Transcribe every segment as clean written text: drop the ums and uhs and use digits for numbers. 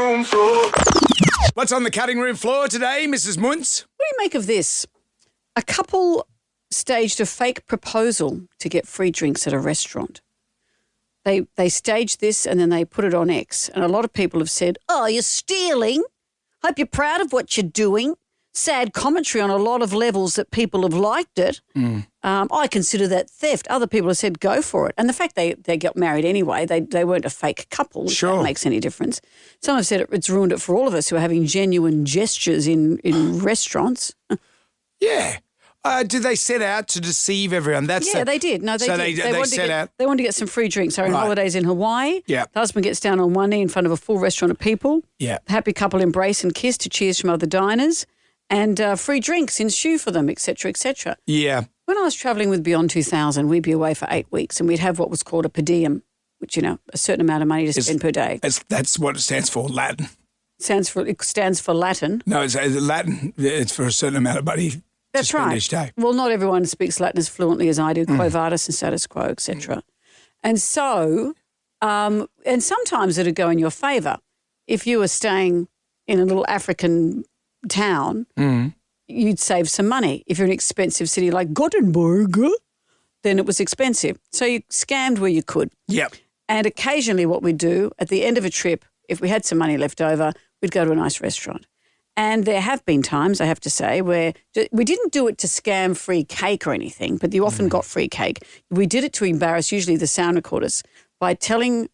room floor. What's on the cutting room floor today, Mrs. Muntz? What do you make of this? A couple staged a fake proposal to get free drinks at a restaurant. They staged this and then they put it on X. And a lot of people have said, oh, you're stealing. Hope you're proud of what you're doing. Sad commentary on a lot of levels that people have liked it. I consider that theft. Other people have said go for it. And the fact they got married anyway, they weren't a fake couple, if that makes any difference. Some have said it's ruined it for all of us who are having genuine gestures in restaurants. Yeah. Did they set out to deceive everyone? They did. No, they did. They They wanted to get some free drinks. They're on holidays in Hawaii. Yeah. The husband gets down on one knee in front of a full restaurant of people. Yeah. The happy couple embrace and kiss to cheers from other diners. And free drinks ensue for them, et cetera, et cetera. Yeah. When I was travelling with Beyond 2000, we'd be away for 8 weeks and we'd have what was called a per diem, which, a certain amount of money to spend per day. That's what it stands for, Latin. It stands for Latin. No, it's Latin. It's for a certain amount of money. That's right. Each day. Well, not everyone speaks Latin as fluently as I do, quo vadis and status quo, et cetera. And so, and sometimes it'd go in your favour. If you were staying in a little African town, you'd save some money. If you're in an expensive city like Gothenburg, then it was expensive. So you scammed where you could. Yep. And occasionally what we'd do at the end of a trip, if we had some money left over, we'd go to a nice restaurant. And there have been times, I have to say, where we didn't do it to scam free cake or anything, but you often got free cake. We did it to embarrass usually the sound recorders by telling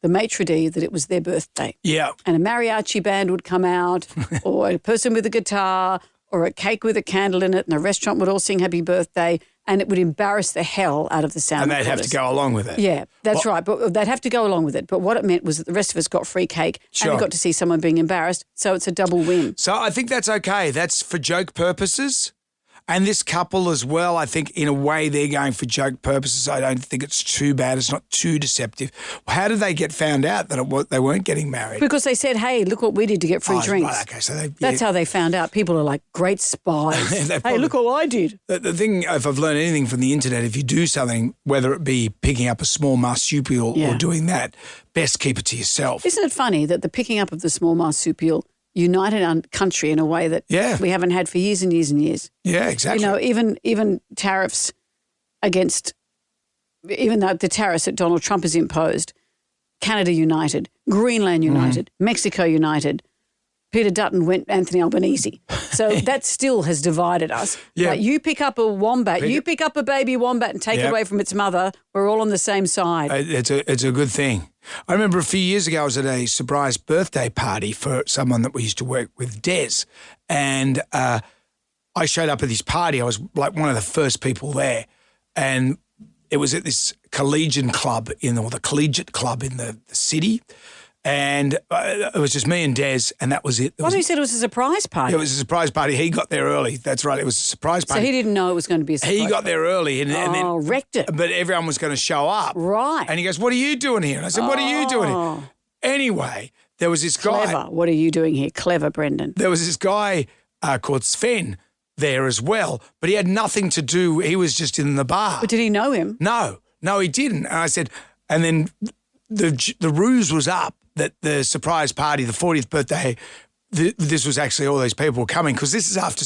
the maitre d' that it was their birthday. Yeah. And a mariachi band would come out or a person with a guitar or a cake with a candle in it and the restaurant would all sing happy birthday and it would embarrass the hell out of the sound recorders. And they'd have to go along with it. Yeah, that's right. But they'd have to go along with it. But what it meant was that the rest of us got free cake and we got to see someone being embarrassed. So it's a double win. So I think that's okay. That's for joke purposes. And this couple as well, I think in a way they're going for joke purposes. I don't think it's too bad. It's not too deceptive. How did they get found out that they weren't getting married? Because they said, hey, look what we did to get free drinks. Right, okay, so that's how they found out. People are like, great spies. Hey, look what I did. The thing, if I've learned anything from the internet, if you do something, whether it be picking up a small marsupial or doing that, best keep it to yourself. Isn't it funny that the picking up of the small marsupial united our country in a way that we haven't had for years and years and years. Yeah, exactly. Even tariffs against, even the tariffs that Donald Trump has imposed, Canada united, Greenland united, Mexico united, Peter Dutton went Anthony Albanese. So that still has divided us. Yeah. Like you pick up a wombat, you pick up a baby wombat and take it away from its mother, we're all on the same side. It's a good thing. I remember a few years ago I was at a surprise birthday party for someone that we used to work with, Des, and I showed up at this party. I was like one of the first people there, and it was at this collegiate club in the city. And it was just me and Des, and that was it. You said it was a surprise party. It was a surprise party. He got there early. That's right. It was a surprise party. So he didn't know it was going to be a surprise He got there early. And then wrecked it. But everyone was going to show up. Right. And he goes, what are you doing here? And I said, what are you doing here? Anyway, there was this guy. Clever. What are you doing here? Clever, Brendan. There was this guy called Sven there as well, but he had nothing to do. He was just in the bar. But did he know him? No, he didn't. And I said, and then the ruse was up that the surprise party, the 40th birthday, this was actually all these people were coming because this is after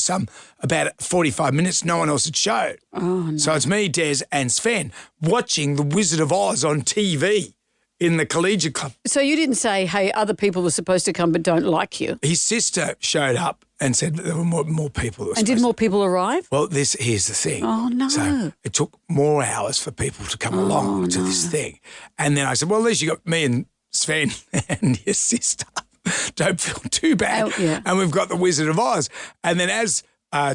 about 45 minutes, no one else had showed. Oh, no. So it's me, Des, and Sven watching The Wizard of Oz on TV in the collegiate club. So you didn't say, hey, other people were supposed to come but don't like you? His sister showed up and said there were more people that were And did more people arrive? Well, here's the thing. Oh, no. So it took more hours for people to come along to this thing. And then I said, well, at least you got me and Sven and your sister. Don't feel too bad. Oh, yeah. And we've got the Wizard of Oz. And then as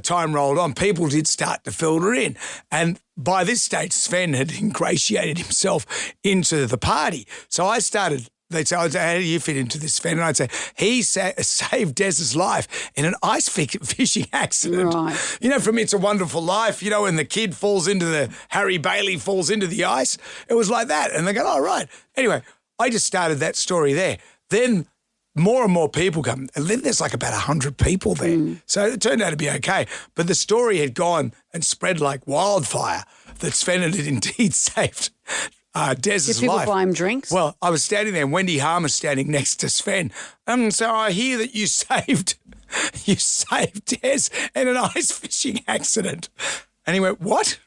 time rolled on, people did start to filter in. And by this stage, Sven had ingratiated himself into the party. So I started, they'd say, how do you fit into this, Sven? And I'd say, he saved Des's life in an ice fishing accident. Right. From It's a Wonderful Life, when the kid Harry Bailey falls into the ice. It was like that. And they go, oh, right. Anyway, I just started that story there. Then more and more people come. And then there's like about 100 people there. So it turned out to be okay. But the story had gone and spread like wildfire that Sven had indeed saved Dez's Did people life. buy him drinks? Well, I was standing there, and Wendy Harmer's standing next to Sven. So I hear that you saved Des in an ice fishing accident. And he went, what?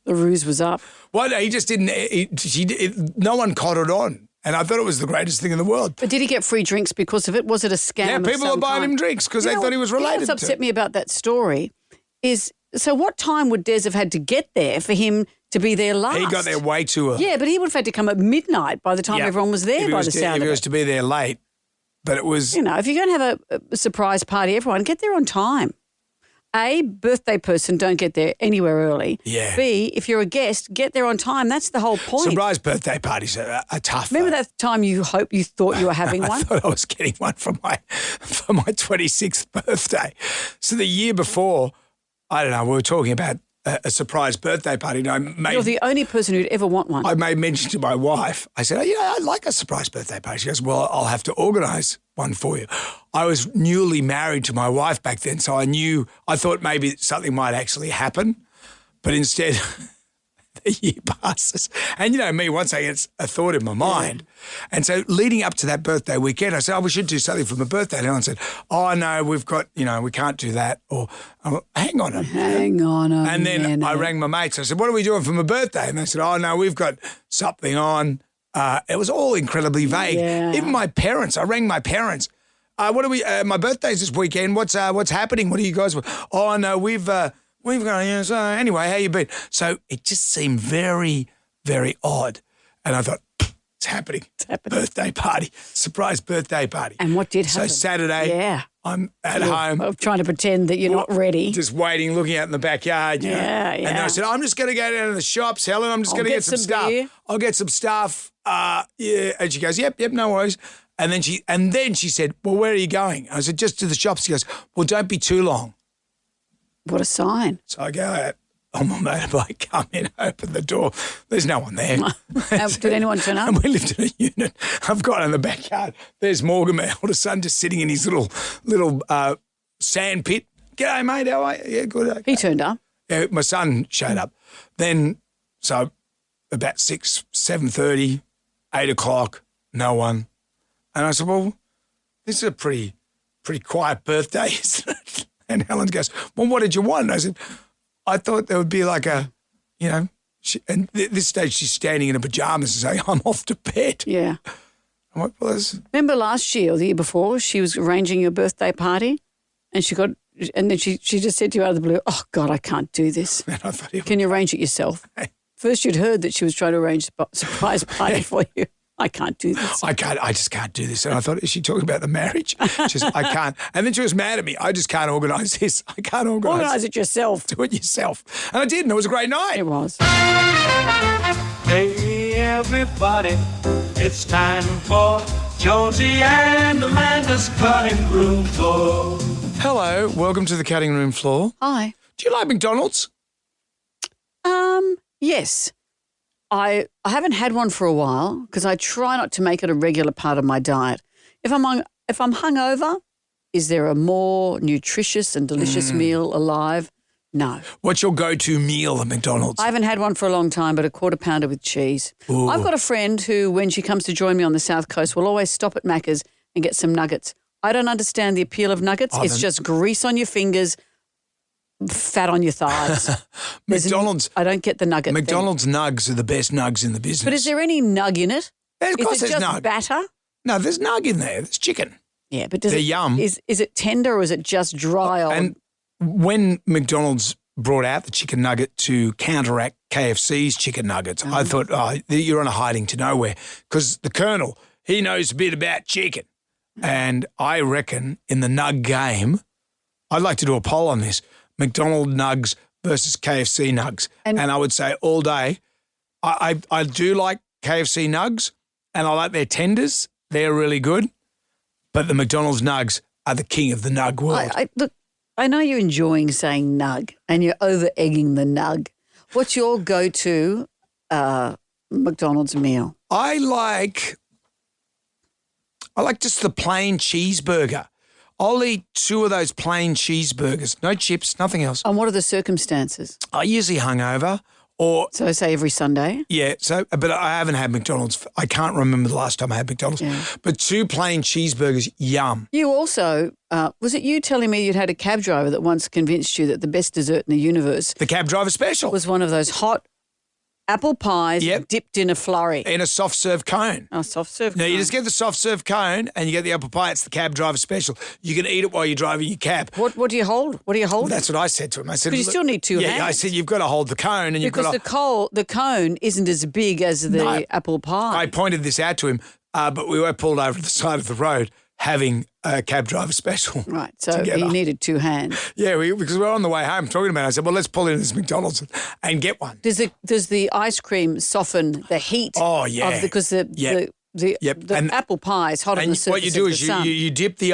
The ruse was up. Well, no, he just didn't. No one caught it on. And I thought it was the greatest thing in the world. But did he get free drinks because of it? Was it a scam? Yeah, people are buying him drinks because they thought he was related what's to. upset me about that story is, so what time would Des have had to get there for him to be there last? He got there way too early. Yeah, but he would have had to come at midnight by the time everyone was there by the sound If of he it. was to be there late, but it was... You know, if you're going to have a surprise party, everyone, get there on time. A, birthday person, don't get there anywhere early. Yeah. B, if you're a guest, get there on time. That's the whole point. Surprise birthday parties are tough. Remember though. that time you thought you were having I one? thought I was getting one for my 26th birthday. So the year before, I don't know, we were talking about a surprise birthday party. And You're the only person who'd ever want one. I made mention to my wife. I said, I'd like a surprise birthday party. She goes, well, I'll have to organise one for you. I was newly married to my wife back then, so I thought maybe something might actually happen. But instead, the year passes. And you know me, once I get a thought in my mind. And so leading up to that birthday weekend, I said, we should do something for my birthday. And I said, no, we've got, we can't do that. Or, hang on a minute. Hang on a minute. And then I rang my mates. I said, what are we doing for my birthday? And they said, no, we've got something on. It was all incredibly vague. Yeah. Even my parents, I rang my parents. What are we? My birthday's this weekend. What's happening? What are you guys? Oh no, we've got. So anyway, how you been? So it just seemed very, very odd, and I thought it's happening. It's happening. Birthday party, surprise birthday party. And what did happen? So Saturday, I'm at home. I'm trying to pretend that you're not ready. Just waiting, looking out in the backyard. You know? Yeah. And then I said, I'm just going to go down to the shops, Helen. I'm just going to get some stuff. Beer. I'll get some stuff. Yeah. And she goes, yep, no worries. And then she said, well, where are you going? I said, just to the shops. She goes, well, don't be too long. What a sign. So I go out on my motorbike, come in, open the door. There's no one there. Did anyone turn up? And we lived in a unit. I've got in the backyard. There's Morgan, my older son, just sitting in his little sand pit. G'day, mate. How are you? Yeah, good. Okay. He turned up. Yeah, my son showed up. Then, so about 7:30, 8 o'clock, no one. And I said, well, this is a pretty quiet birthday, isn't it? And Helen goes, well, what did you want? And I said, I thought there would be like and this stage she's standing in her pajamas and saying, I'm off to bed. Yeah. I'm like, well, Remember last year or the year before, she was arranging your birthday party and then she just said to you out of the blue, oh, God, I can't do this. and I thought, Can you arrange it yourself? First you'd heard that she was trying to arrange a surprise party for you. I can't do this. I just can't do this. And I thought, is she talking about the marriage? She says, I can't. And then she was mad at me. I just can't organise this. I can't Organise it yourself. Do it yourself. And I did, and it was a great night. It was. Hey, everybody, it's time for Jonesy and Amanda's cutting room floor. Hello, welcome to the cutting room floor. Hi. Do you like McDonald's? Yes. I haven't had one for a while because I try not to make it a regular part of my diet. If I'm hungover, is there a more nutritious and delicious meal alive? No. What's your go-to meal at McDonald's? I haven't had one for a long time, but a quarter pounder with cheese. Ooh. I've got a friend who, when she comes to join me on the South Coast, will always stop at Macca's and get some nuggets. I don't understand the appeal of nuggets. It's just grease on your fingers, fat on your thighs. McDonald's. I don't get the nugget thing. McDonald's nugs are the best nugs in the business. But is there any nug in it? Yeah, of course Is it there's just nug. batter? No, there's nug in there. There's chicken. Yeah, but They're yum. Is it tender or is it just dry on? And when McDonald's brought out the chicken nugget to counteract KFC's chicken nuggets, I thought, you're on a hiding to nowhere because the Colonel, he knows a bit about chicken. And I reckon in the nug game, I'd like to do a poll on this, McDonald's nugs versus KFC nugs. And I would say all day, I do like KFC nugs and I like their tenders. They're really good. But the McDonald's nugs are the king of the nug world. Look, I know you're enjoying saying nug and you're over-egging the nug. What's your go-to McDonald's meal? I like just the plain cheeseburger. I'll eat 2 of those plain cheeseburgers. No chips, nothing else. And what are the circumstances? I usually hungover Or So I say every Sunday. yeah, but I haven't had McDonald's. I can't remember the last time I had McDonald's. Yeah. But 2 plain cheeseburgers, yum. You also, was it you telling me you'd had a cab driver that once convinced you that the best dessert in the universe The cab driver special was one of those hot apple pies Yep. dipped in a flurry? in a soft serve cone. Oh, soft serve. Now, you cone. just get the soft serve cone and you get the apple pie. It's the cab driver special. You can eat it while you're driving your cab. What do you hold? What do you hold? That's what I said to him. I said, Because you "Look," still need 2 hands. Yeah, I said, you've got to hold the cone and you've Because got to. the cone isn't as big as the No. apple pie. I pointed this out to him, but we were pulled over to the side of the road having a cab driver special. Right, so together. he needed 2 hands. Yeah, because we were on the way home talking about it. I said, well, let's pull into this McDonald's and get one. Does the ice cream soften the heat? Oh, yeah. Because the Yep. the And- apple pie is hot on And the surface what you do of is the sun. you dip the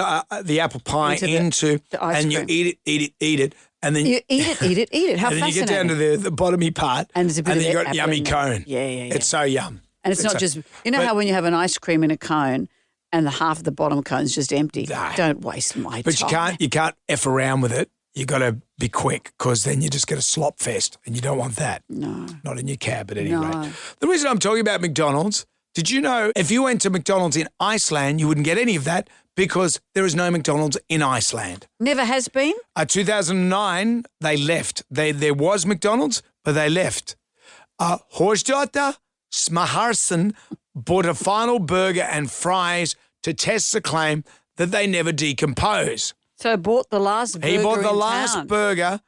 apple pie Into the ice and you cream. eat it, and then You eat it. How and then you fascinating! get down to the bottomy part, And there's a bit and of then you got apple yummy in there. cone. Yeah. It's so yum. And it's not just but- how when you have an ice cream in a cone and the half of the bottom cone is just empty. No. Don't waste my But time. you can't F around with it. You got to be quick because then you just get a slop fest, and you don't want that. No. Not in your cab at any No. rate. The reason I'm talking about McDonald's, did you know if you went to McDonald's in Iceland, you wouldn't get any of that because there is no McDonald's in Iceland. Never has been. 2009, they left. There was McDonald's, but they left. Horsdata Smaharson bought a final burger and fries to test the claim that they never decompose. So bought the last burger He bought the in last town. burger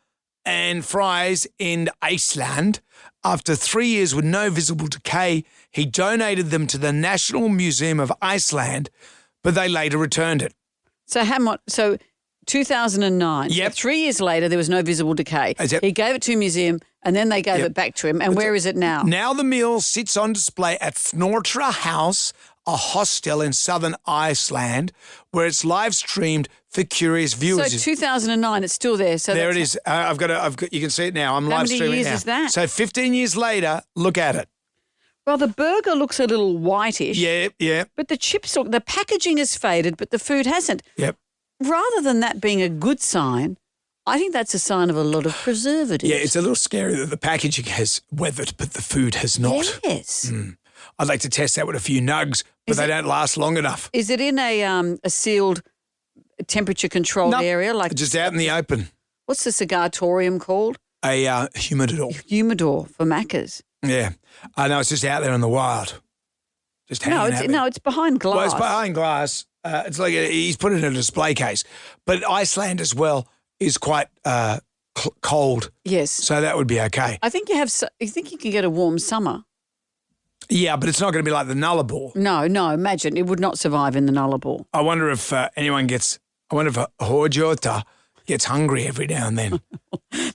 and fries in Iceland. After 3 years with no visible decay, he donated them to the National Museum of Iceland, but they later returned it. So how much? So 2009. Yep. So 3 years later, there was no visible decay. That's it. He gave it to a museum, and then they gave Yep. it back to him. And where is it now? Now the meal sits on display at Snortra House, a hostel in southern Iceland, where it's live streamed for curious So viewers. 2009, it's still there. So There it that's- is. I've got. You can see it now. I'm How live many streaming years it now. is that? So 15 years later, look at it. Well, the burger looks a little whitish. Yeah. But the chips look, the packaging has faded, but the food hasn't. Yep. Rather than that being a good sign, I think that's a sign of a lot of preservatives. Yeah, it's a little scary that the packaging has weathered, but the food has not. Yes. I'd like to test that with a few nugs, but they don't last long humidor. Is it in a sealed, temperature-controlled Nope. area? Like Just out in the open. what's the cigartorium called? A humidor. Humidor for Macca's. Yeah. I know it's just out there in the wild. Just hanging out there. It's behind glass. Well, it's behind glass. It's like he's put it in a display case. But Iceland as well is quite cold, Yes. so that would be okay. I think you think you can get a warm summer. Yeah, but it's not going to be like the Nullarbor. No, imagine. It would not survive in the Nullarbor. I wonder if anyone gets. I wonder if a Horjota gets hungry every now and then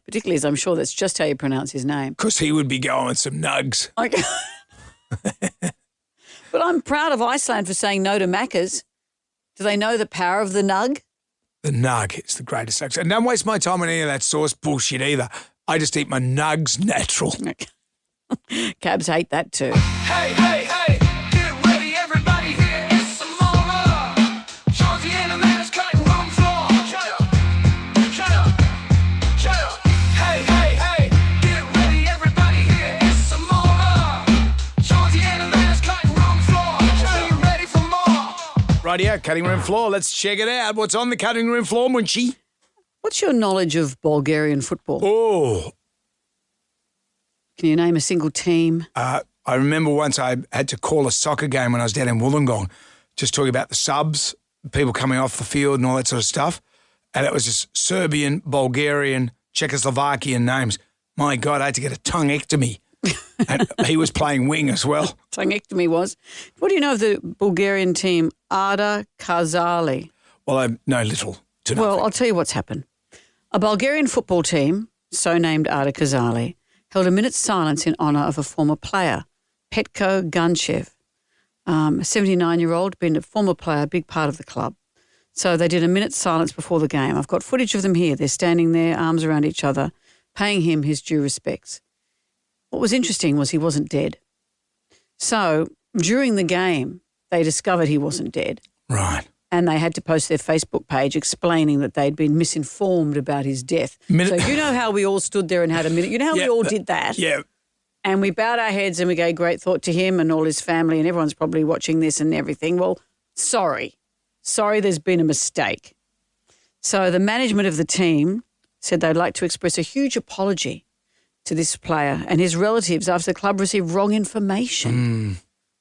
Particularly as I'm sure that's just how you pronounce his name. because he would be going with some nugs. Okay. But I'm proud of Iceland for saying no to Macca's. Do they know the power of the nug? The nug is the greatest. And don't waste my time on any of that sauce bullshit either. I just eat my nugs natural. Cabs hate that too. Hey, hey, hey, get ready, everybody here. It's some more. Jonesy Amanda's cutting room floor. Shut up, shut up, shut up. Hey, hey, hey, get ready, everybody here. It's some more. Jonesy Amanda's cutting room floor. Are you ready for more? Rightio, cutting room floor. Let's check it out. What's on the cutting room floor, Munchie? What's your knowledge of Bulgarian football? Oh, Can you name a single team? I remember once I had to call a soccer game when I was down in Wollongong, just talking about the subs, people coming off the field and all that sort of stuff. And it was just Serbian, Bulgarian, Czechoslovakian names. My God, I had to get a tonguectomy. And he was playing wing as well. Tonguectomy was. What do you know of the Bulgarian team Arda Kazali? Well, I know little to nothing. Well, I'll tell you what's happened. A Bulgarian football team, so named Arda Kazali, held a minute's silence in honour of a former player, Petko Gunchev, a 79-year-old, been a former player, big part of the club. So they did a minute's silence before the game. I've got footage of them here. They're standing there, arms around each other, paying him his due respects. What was interesting was he wasn't dead. So during the game, they discovered he wasn't dead. Right. And they had to post their Facebook page explaining that they'd been misinformed about his death. So you know how we all stood there and had a minute? You know how we all did that? Yeah. And we bowed our heads and we gave great thought to him and all his family, and everyone's probably watching this and everything. Well, sorry, there's been a mistake. So the management of the team said they'd like to express a huge apology to this player and his relatives after the club received wrong information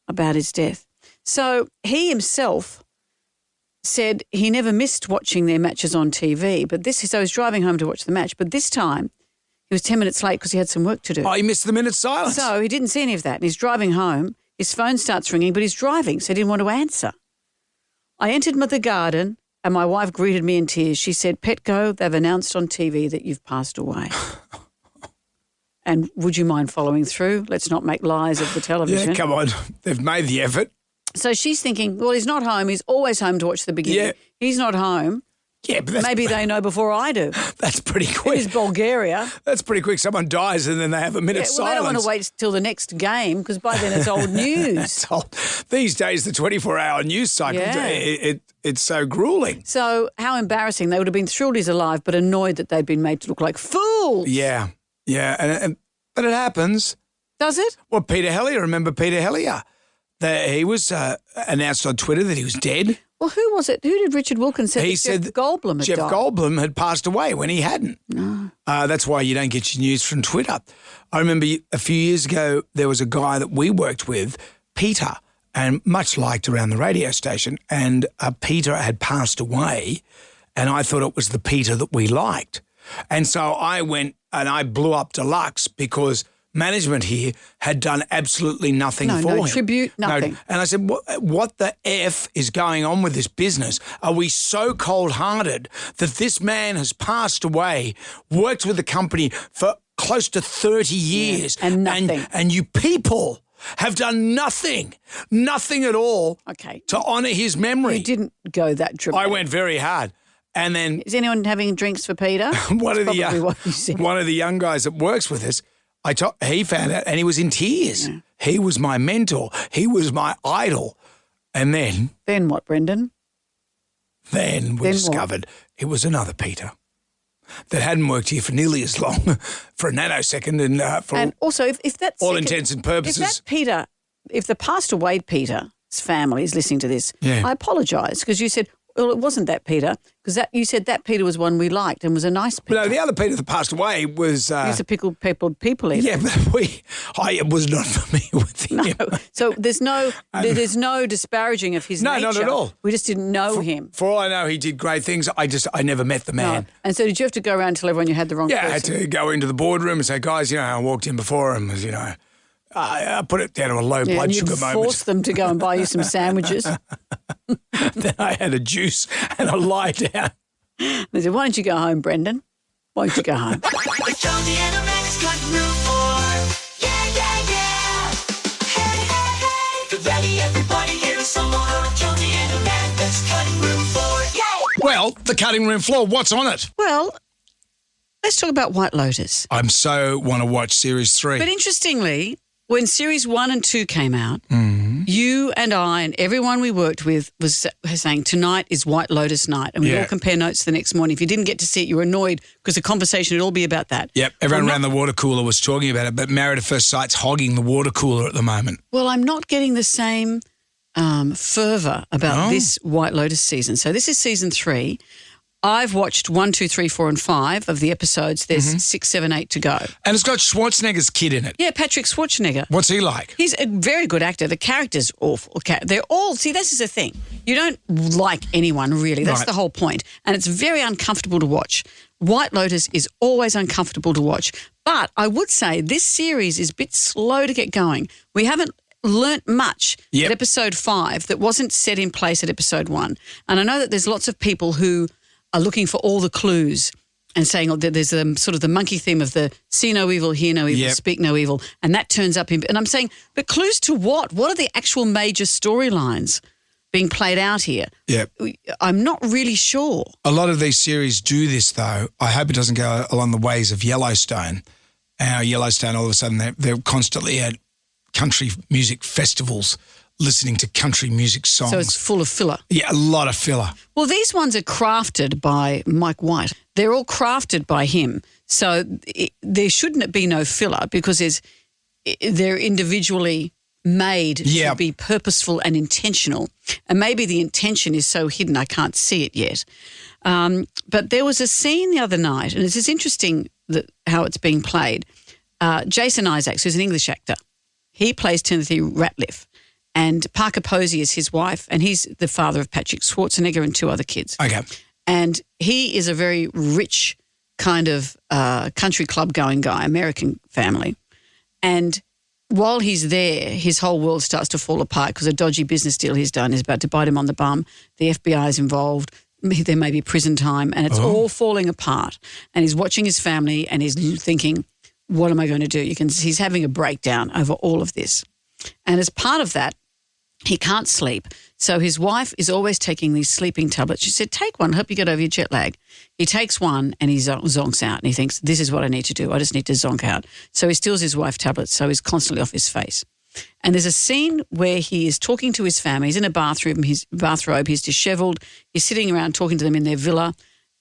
about his death. So he himself said he never missed watching their matches on TV, so he was driving home to watch the match, but this time he was 10 minutes late because he had some work to do. Oh, he missed the minute silence. So he didn't see any of that, and he's driving home. His phone starts ringing, but he's driving, so he didn't want to answer. I entered the garden, and my wife greeted me in tears. She said, Petco, they've announced on TV that you've passed away. And would you mind following through? Let's not make lies of the television. Yeah, come on. They've made the effort. So she's thinking, well, he's not home. He's always home to watch the beginning. Yeah. He's not home. Yeah, but Maybe they know before I do. that's pretty It quick. is Bulgaria. That's pretty quick. Someone dies and then they have a minute Well, silence. they don't want to wait till the next game because by then it's old news. That's all. These days, the 24-hour news cycle, Yeah. it's so grueling. So how embarrassing. They would have been thrilled he's alive but annoyed that they'd been made to look like fools. Yeah, but it happens. Does it? Well, Peter Hellier, remember Peter Hellier? He was announced on Twitter that he was dead. Well, who was it? Who did Richard Wilkins say? He that said Jeff Goldblum had Jeff died? Goldblum had passed away when he hadn't. No. That's why you don't get your news from Twitter. I remember a few years ago there was a guy that we worked with, Peter, and much liked around the radio station, and Peter had passed away, and I thought it was the Peter that we liked. And so I went and I blew up Deluxe because management here had done absolutely nothing for him. No tribute, nothing. And I said, what the F is going on with this business? Are we so cold-hearted that this man has passed away, worked with the company for close to 30 years, and nothing. And you people have done nothing at all to honour his memory? You didn't go that dramatic. I went very hard. And then Is anyone having drinks for Peter? one of Probably what you said. the young guys that works with us, he found out and he was in tears. Yeah. He was my mentor. He was my idol. And then Then what, Brendan? we what? discovered it was another Peter that hadn't worked here for nearly as long, for a nanosecond, and for And also, if that's all intents and purposes. If that Peter, if the passed away Peter's family is listening to this, Yeah. I apologise because you said, well, it wasn't that Peter because you said that Peter was one we liked and was a nice Peter. But no, the other Peter that passed away was. He was a pickled people eater. Yeah, but I was not familiar with him. No. So there's no disparaging of his No, nature. not at all. We just didn't know him. For all I know, he did great things. I never met the man. No. And so did you have to go around and tell everyone you had the wrong Yeah, I person? had to go into the boardroom and say, guys, I walked in before him, was, I put it down to a low Yeah, blood and sugar you'd moment. force them to go and buy you some sandwiches. Then I had a juice and I lie down. They said, why don't you go home, Brendan? Why don't you go home? With Jonesy and Amanda's cutting room floor. Yeah. Hey. Get ready, everybody, here's some more of Jonesy and Amanda's cutting room floor. Yeah. Well, the cutting room floor, what's on it? Well, let's talk about White Lotus. I'm so want to watch series 3. But interestingly, when series 1 and 2 came out, you and I and everyone we worked with was saying tonight is White Lotus night. And we'd all compare notes the next morning. If you didn't get to see it, you were annoyed because the conversation would all be about that. Yep, everyone around the water cooler was talking about it, but Married at First Sight's hogging the water cooler at the moment. Well, I'm not getting the same fervour about this White Lotus season. So this is season 3. I've watched 1, 2, 3, 4, and 5 of the episodes. There's 6, 7, 8 to go. And it's got Schwarzenegger's kid in it. Yeah, Patrick Schwarzenegger. What's he like? He's a very good actor. The character's awful. They're all, see, this is the thing. You don't like anyone, really. That's Right. the whole point. And it's very uncomfortable to watch. White Lotus is always uncomfortable to watch. But I would say this series is a bit slow to get going. We haven't learnt much Yep. at episode 5 that wasn't set in place at episode 1. And I know that there's lots of people who are looking for all the clues and saying that there's sort of the monkey theme of the see no evil, hear no evil, Yep. speak no evil, and that turns up in. And I'm saying, but clues to what? What are the actual major storylines being played out here? Yep. I'm not really sure. A lot of these series do this, though. I hope it doesn't go along the ways of Yellowstone. Yellowstone, all of a sudden, they're constantly at country music festivals listening to country music songs. So it's full of filler. Yeah, a lot of filler. Well, these ones are crafted by Mike White. They're all crafted by him. So there shouldn't be no filler because they're individually made to be purposeful and intentional. And maybe the intention is so hidden I can't see it yet. But there was a scene the other night, and it's interesting how it's being played. Jason Isaacs, who's an English actor, he plays Timothy Ratliff, and Parker Posey is his wife, and he's the father of Patrick Schwarzenegger and 2 other kids. Okay. And he is a very rich kind of country club going guy, American family. And while he's there, his whole world starts to fall apart because a dodgy business deal he's done is about to bite him on the bum. The FBI is involved. There may be prison time, and it's all falling apart. And he's watching his family, and he's thinking, what am I going to do? He's having a breakdown over all of this. And as part of that, he can't sleep. So his wife is always taking these sleeping tablets. She said, take one, help you get over your jet lag. He takes one and he zonks out, and he thinks, this is what I need to do. I just need to zonk out. So he steals his wife tablets, so he's constantly off his face. And there's a scene where he is talking to his family. He's in a bathroom, his bathrobe, he's disheveled. He's sitting around talking to them in their villa,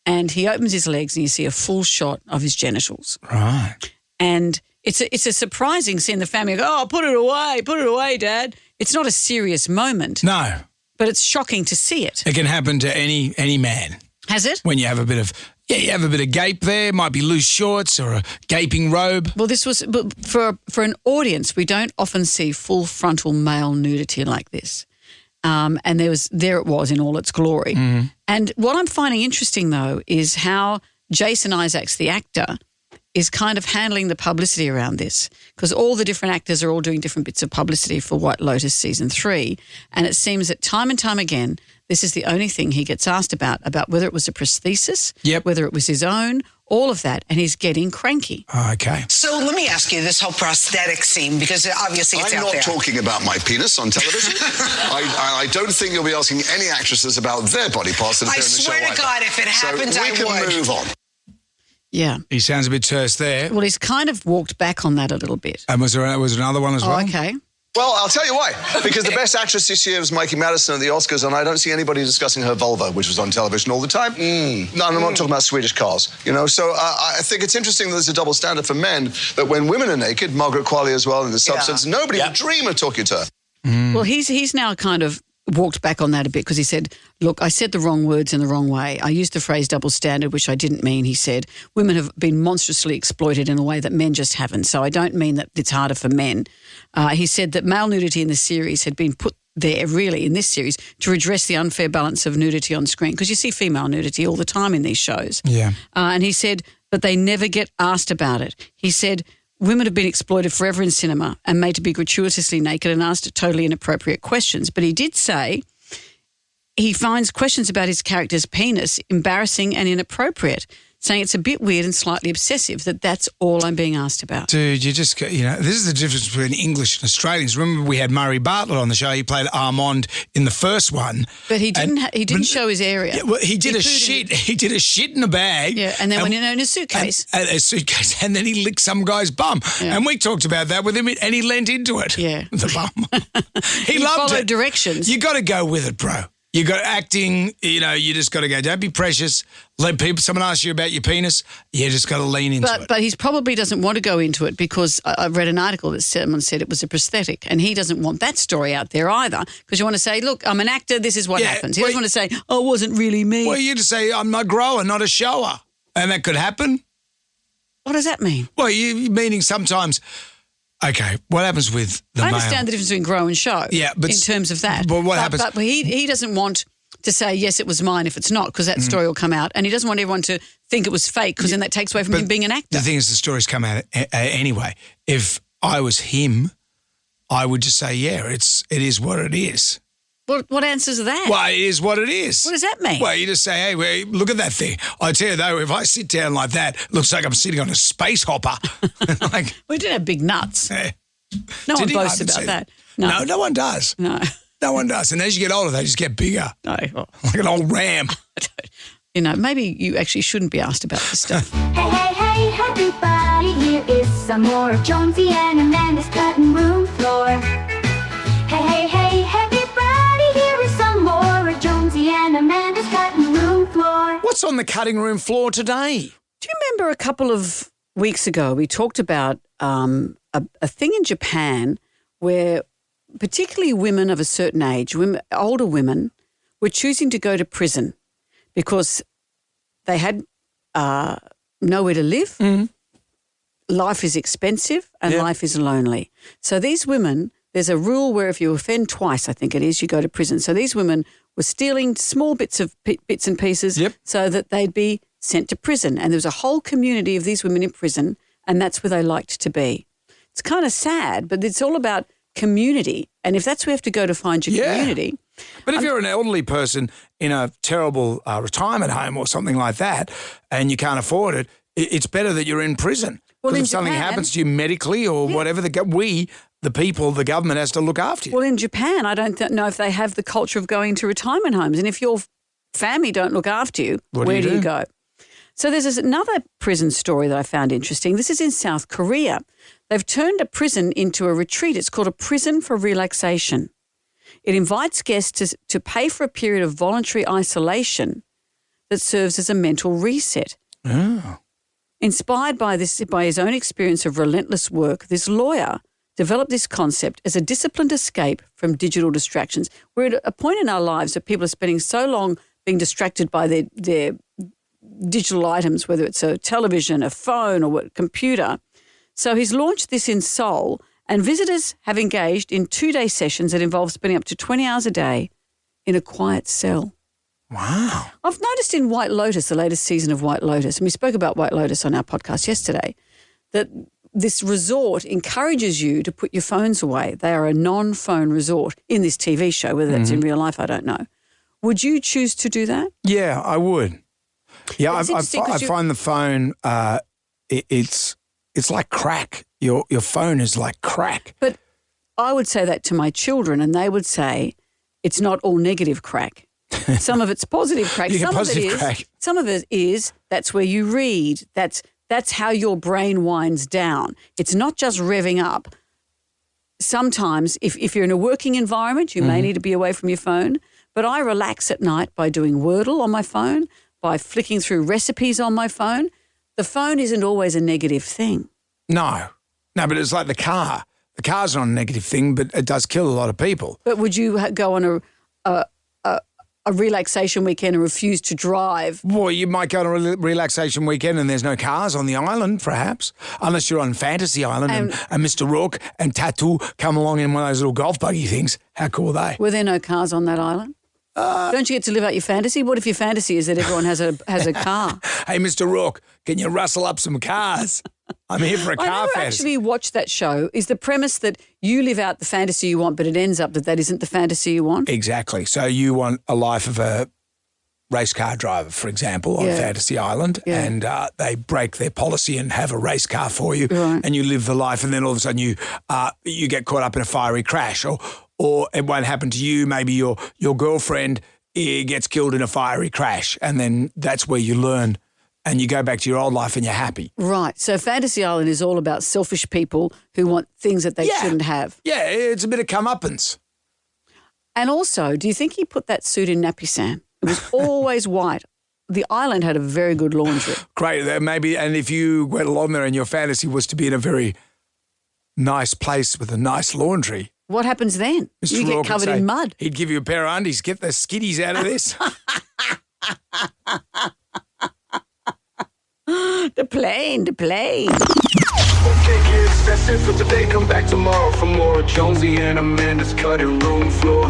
and he opens his legs and you see a full shot of his genitals. Right. And it's a surprising scene. The family go, oh, put it away, Dad. It's not a serious moment. No. But it's shocking to see it. It can happen to any man. Has it? When you have a bit of gape there, might be loose shorts or a gaping robe. Well, this was, but for an audience, we don't often see full frontal male nudity like this. And there it was in all its glory. Mm-hmm. And what I'm finding interesting, though, is how Jason Isaacs, the actor, is kind of handling the publicity around this, because all the different actors are all doing different bits of publicity for White Lotus season 3. And it seems that time and time again, this is the only thing he gets asked about whether it was a prosthesis, whether it was his own, all of that, and he's getting cranky. Oh, okay. So let me ask you this whole prosthetic scene, because obviously it's I'm out there. not talking about my penis on television. I don't think you'll be asking any actresses about their body parts that appear in the show. I swear to God, if it happens, so I we can would. move on. Yeah. He sounds a bit terse there. Well, he's kind of walked back on that a little bit. And was there another one as well? Oh, okay. Well, I'll tell you why. Because the best actress this year was Mikey Madison at the Oscars, and I don't see anybody discussing her vulva, which was on television all the time. No, I'm not talking about Swedish cars, you know. So I think it's interesting that there's a double standard for men, that when women are naked, Margaret Qualley as well in The Substance, nobody would dream of talking to her. Well, he's now kind of walked back on that a bit, because he said, look, I said the wrong words in the wrong way. I used the phrase double standard, which I didn't mean. He said, women have been monstrously exploited in a way that men just haven't. So I don't mean that it's harder for men. He said that male nudity in the series had been put there really in this series to redress the unfair balance of nudity on screen, because you see female nudity all the time in these shows. Yeah. And he said, but they never get asked about it. He said, women have been exploited forever in cinema and made to be gratuitously naked and asked totally inappropriate questions. But he did say he finds questions about his character's penis embarrassing and inappropriate, saying it's a bit weird and slightly obsessive, that's all I'm being asked about. Dude, this is the difference between English and Australians. Remember we had Murray Bartlett on the show. He played Armand in the first one. But he didn't show his area. Yeah, well, he did a shit in a bag. Yeah, and then went in a suitcase. A suitcase, and then he licked some guy's bum. Yeah. And we talked about that with him, and he leant into it. Yeah. The bum. he loved followed it. directions. You got to go with it, bro. You got acting, you just got to go. Don't be precious. Let someone ask you about your penis. You just got to lean into it. But he probably doesn't want to go into it, because I read an article that someone said it was a prosthetic, and he doesn't want that story out there either, because you want to say, look, I'm an actor, this is what happens. He doesn't want to say, oh, it wasn't really me. Well, you just say, I'm a grower, not a shower. And that could happen. What does that mean? Well, meaning sometimes... Okay, what happens with the male? I understand the difference between grow and show. Yeah, but in terms of that. But what happens? But he doesn't want to say yes, it was mine if it's not, because that story will come out, and he doesn't want everyone to think it was fake, because then that takes away from him being an actor. The thing is, the stories come out anyway. If I was him, I would just say, yeah, it is what it is. What answers that? Well, it is what it is. What does that mean? Well, you just say, hey, look at that thing. I tell you though, if I sit down like that, it looks like I'm sitting on a space hopper. We didn't have big nuts. Yeah. No one boasts about that. No one does. No. No one does. And as you get older, they just get bigger. No. Like an old ram. Maybe you actually shouldn't be asked about this stuff. Hey, everybody, here is some more of Jonesy and Amanda's cutting room floor. Hey, everybody, here is some more of Jonesy and Amanda's cutting room floor. What's on the cutting room floor today? Do you remember a couple of weeks ago we talked about a thing in Japan where particularly women of a certain age, older women, were choosing to go to prison because they had nowhere to live. Life is expensive and life is lonely. So these women, there's a rule where if you offend twice, I think it is, you go to prison. So these women were stealing small bits and pieces so that they'd be sent to prison. And there was a whole community of these women in prison, and that's where they liked to be. It's kind of sad, but it's all about community. And if that's where you have to go to find your community. But if you're an elderly person in a terrible retirement home or something like that and you can't afford it, it's better that you're in prison. Because if something happens to you medically or whatever, the government has to look after you. Well, in Japan, I don't know if they have the culture of going to retirement homes. And if your family don't look after you, where do you go? So there's another prison story that I found interesting. This is in South Korea. They've turned a prison into a retreat. It's called a prison for relaxation. It invites guests to pay for a period of voluntary isolation that serves as a mental reset. Oh. Inspired by his own experience of relentless work, this lawyer developed this concept as a disciplined escape from digital distractions. We're at a point in our lives where people are spending so long being distracted by their digital items, whether it's a television, a phone, or a computer. So he's launched this in Seoul, and visitors have engaged in 2-day sessions that involve spending up to 20 hours a day in a quiet cell. Wow. I've noticed in White Lotus, the latest season of White Lotus, and we spoke about White Lotus on our podcast yesterday, that this resort encourages you to put your phones away. They are a non-phone resort in this TV show. Whether that's in real life, I don't know. Would you choose to do that? Yeah, I would. Yeah, I find the phone, it's like crack. Your phone is like crack. But I would say that to my children, and they would say it's not all negative crack. Some of it's positive crack. Some of it is that's where you read. That's how your brain winds down. It's not just revving up. Sometimes if you're in a working environment, you may need to be away from your phone. But I relax at night by doing Wordle on my phone, by flicking through recipes on my phone. The phone isn't always a negative thing. No, but it's like the car. The car's not a negative thing, but it does kill a lot of people. But would you go on a relaxation weekend and refuse to drive? Well, you might go on a relaxation weekend and there's no cars on the island, perhaps, unless you're on Fantasy Island and Mr. Rourke and Tattoo come along in one of those little golf buggy things. How cool are they? Were there no cars on that island? Don't you get to live out your fantasy? What if your fantasy is that everyone has a car? Hey, Mr. Rourke, can you rustle up some cars? I'm here for a car I never fantasy. actually watched that show. Is the premise that you live out the fantasy you want, but it ends up that isn't the fantasy you want? Exactly. So you want a life of a race car driver, for example, on Fantasy Island, and they break their policy and have a race car for you, and you live the life, and then all of a sudden you get caught up in a fiery crash, or it won't happen to you. Maybe your girlfriend gets killed in a fiery crash, and then that's where you learn. And you go back to your old life and you're happy. Right. So Fantasy Island is all about selfish people who want things that they shouldn't have. Yeah, it's a bit of comeuppance. And also, do you think he put that suit in Nappy Sam? It was always white. The island had a very good laundry. Great. Maybe, and if you went along there and your fantasy was to be in a very nice place with a nice laundry. What happens then? Mr. You Rourke get covered would say, in mud. He'd give you a pair of undies. Get the skitties out of this. The plane. Okay, kids, that's it for today. Come back tomorrow for more Jonesy and Amanda's cutting room floor.